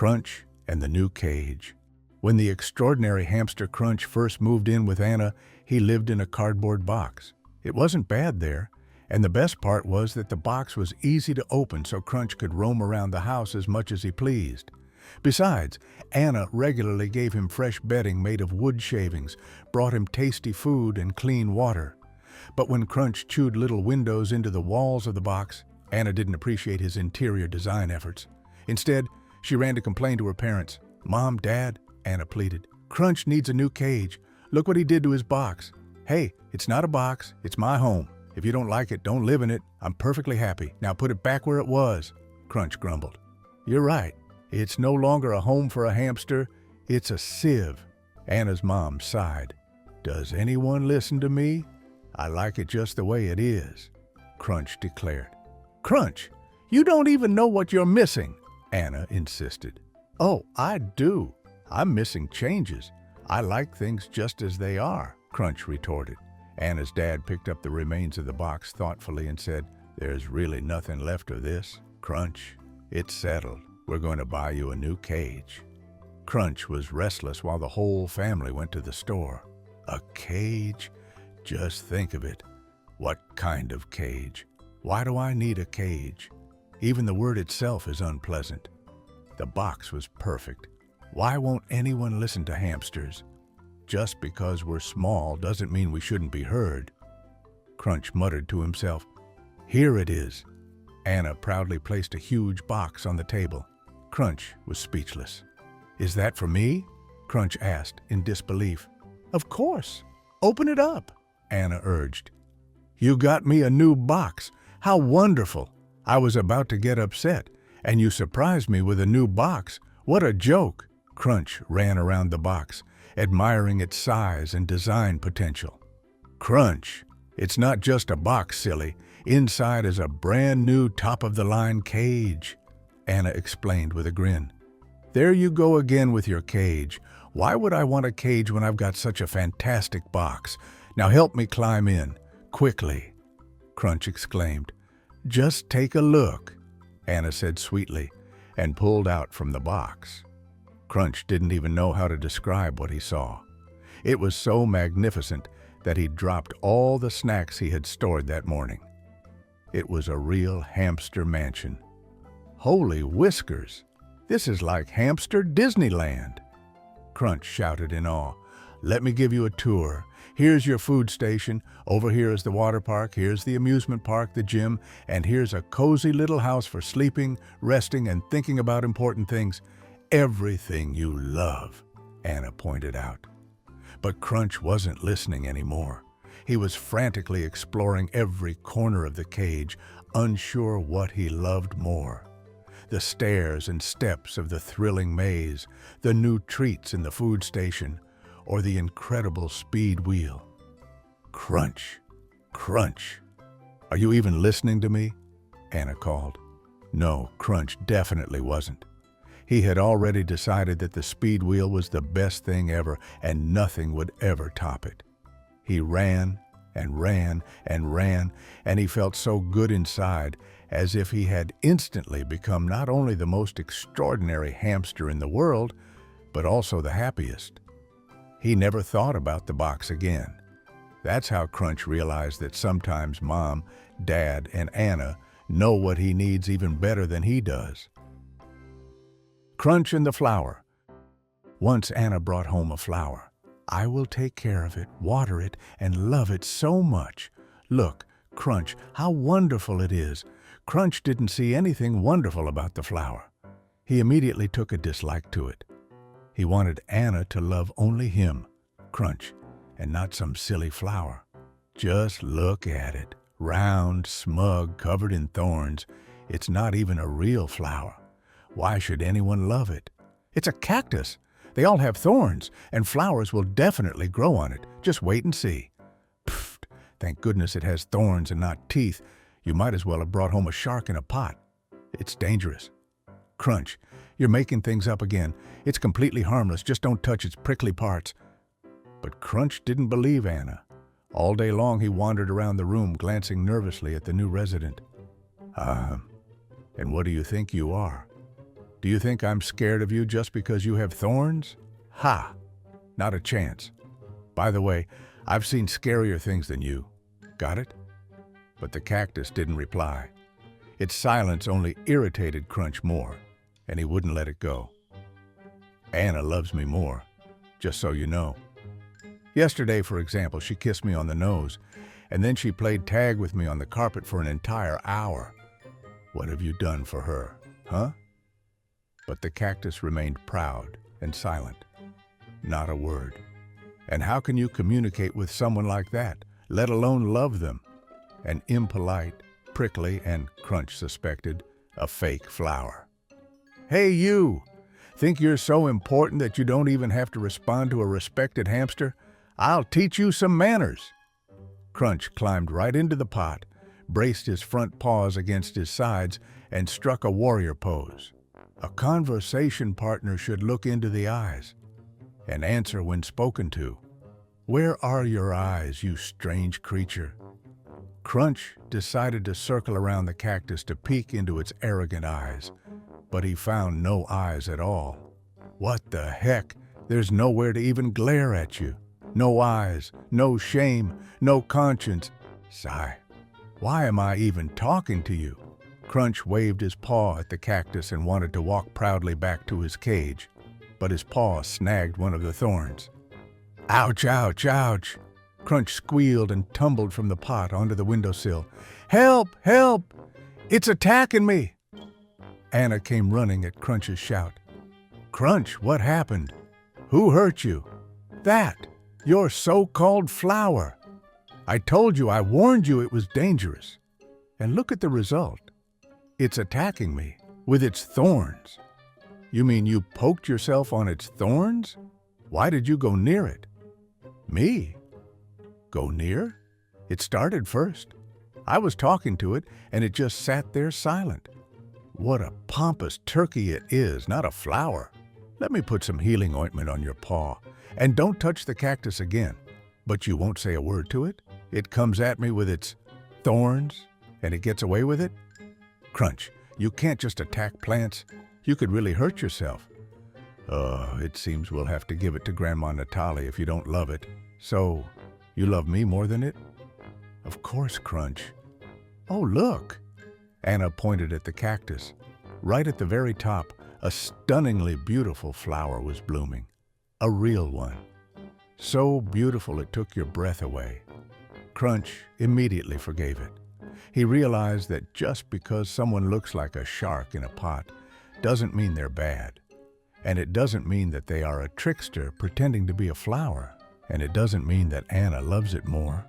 Crunch and the New Cage. When the extraordinary hamster Crunch first moved in with Anna, he lived in a cardboard box. It wasn't bad there, and the best part was that the box was easy to open so Crunch could roam around the house as much as he pleased. Besides, Anna regularly gave him fresh bedding made of wood shavings, brought him tasty food and clean water. But when Crunch chewed little windows into the walls of the box, Anna didn't appreciate his interior design efforts. Instead, she ran to complain to her parents. "Mom, Dad," Anna pleaded, "Crunch needs a new cage. Look what he did to his box." "Hey, it's not a box, it's my home. If you don't like it, don't live in it. I'm perfectly happy. Now put it back where it was," Crunch grumbled. "You're right. It's no longer a home for a hamster, it's a sieve." Anna's mom sighed. "Does anyone listen to me? I like it just the way it is," Crunch declared. "Crunch, you don't even know what you're missing," Anna insisted. "Oh, I do. I'm missing changes. I like things just as they are," Crunch retorted. Anna's dad picked up the remains of the box thoughtfully and said, "There's really nothing left of this, Crunch. It's settled. We're going to buy you a new cage." Crunch was restless while the whole family went to the store. A cage? Just think of it. What kind of cage? Why do I need a cage? Even the word itself is unpleasant. The box was perfect. Why won't anyone listen to hamsters? Just because we're small doesn't mean we shouldn't be heard. Crunch muttered to himself. "Here it is." Anna proudly placed a huge box on the table. Crunch was speechless. "Is that for me?" Crunch asked in disbelief. "Of course. Open it up," Anna urged. "You got me a new box. How wonderful. I was about to get upset, and you surprised me with a new box. What a joke." Crunch ran around the box, admiring its size and design potential. "Crunch, it's not just a box, silly. Inside is a brand new top-of-the-line cage," Anna explained with a grin. "There you go again with your cage. Why would I want a cage when I've got such a fantastic box? Now help me climb in, quickly," Crunch exclaimed. "Just take a look," Anna said sweetly, and pulled out from the box. Crunch didn't even know how to describe what he saw. It was so magnificent that he dropped all the snacks he had stored that morning. It was a real hamster mansion. "Holy whiskers! This is like Hamster Disneyland!" Crunch shouted in awe. "Let me give you a tour. Here's your food station. Over here is the water park. Here's the amusement park, the gym, and here's a cozy little house for sleeping, resting, and thinking about important things. Everything you love," Anna pointed out. But Crunch wasn't listening anymore. He was frantically exploring every corner of the cage, unsure what he loved more. The stairs and steps of the thrilling maze, the new treats in the food station, or the incredible speed wheel. "Crunch! Crunch! Are you even listening to me?" Anna called. No, Crunch definitely wasn't. He had already decided that the speed wheel was the best thing ever, and nothing would ever top it. He ran and ran and ran, and he felt so good inside, as if he had instantly become not only the most extraordinary hamster in the world, but also the happiest. He never thought about the box again. That's how Crunch realized that sometimes Mom, Dad, and Anna know what he needs even better than he does. Crunch and the flower. Once Anna brought home a flower. "I will take care of it, water it, and love it so much. Look, Crunch, how wonderful it is." Crunch didn't see anything wonderful about the flower. He immediately took a dislike to it. He wanted Anna to love only him, Crunch, and not some silly flower. Just look at it. Round, smug, covered in thorns. It's not even a real flower. Why should anyone love it? It's a cactus. They all have thorns, and flowers will definitely grow on it. Just wait and see. Pfft, thank goodness it has thorns and not teeth. You might as well have brought home a shark in a pot. It's dangerous. Crunch, you're making things up again. It's completely harmless. Just don't touch its prickly parts. But Crunch didn't believe Anna. All day long he wandered around the room, glancing nervously at the new resident. And what do you think you are? Do you think I'm scared of you just because you have thorns? Ha! Not a chance. By the way, I've seen scarier things than you. Got it? But the cactus didn't reply. Its silence only irritated Crunch more, and he wouldn't let it go. Anna loves me more, just so you know. Yesterday, for example, she kissed me on the nose, and then she played tag with me on the carpet for an entire hour. What have you done for her, huh? But the cactus remained proud and silent. Not a word. And how can you communicate with someone like that, let alone love them? An impolite, prickly, and, Crunch suspected, a fake flower. Hey, you! Think you're so important that you don't even have to respond to a respected hamster? I'll teach you some manners. Crunch climbed right into the pot, braced his front paws against his sides, and struck a warrior pose. A conversation partner should look into the eyes and answer when spoken to. Where are your eyes, you strange creature? Crunch decided to circle around the cactus to peek into its arrogant eyes, but he found no eyes at all. What the heck? There's nowhere to even glare at you. No eyes, no shame, no conscience. Sigh. Why am I even talking to you? Crunch waved his paw at the cactus and wanted to walk proudly back to his cage, but his paw snagged one of the thorns. Ouch, ouch, ouch! Crunch squealed and tumbled from the pot onto the windowsill. Help! Help! It's attacking me! Anna came running at Crunch's shout. Crunch, what happened? Who hurt you? That! Your so-called flower! I told you, I warned you it was dangerous. And look at the result. It's attacking me with its thorns. You mean you poked yourself on its thorns? Why did you go near it? Me? Go near? It started first. I was talking to it, and it just sat there silent. What a pompous turkey it is, not a flower. Let me put some healing ointment on your paw, and don't touch the cactus again. But you won't say a word to it? It comes at me with its thorns, and it gets away with it? Crunch, you can't just attack plants. You could really hurt yourself. It seems we'll have to give it to Grandma Natalie if you don't love it. So, you love me more than it? Of course, Crunch. Oh, look! Anna pointed at the cactus. Right at the very top, a stunningly beautiful flower was blooming. A real one. So beautiful it took your breath away. Crunch immediately forgave it. He realized that just because someone looks like a shark in a pot doesn't mean they're bad. And it doesn't mean that they are a trickster pretending to be a flower. And it doesn't mean that Anna loves it more.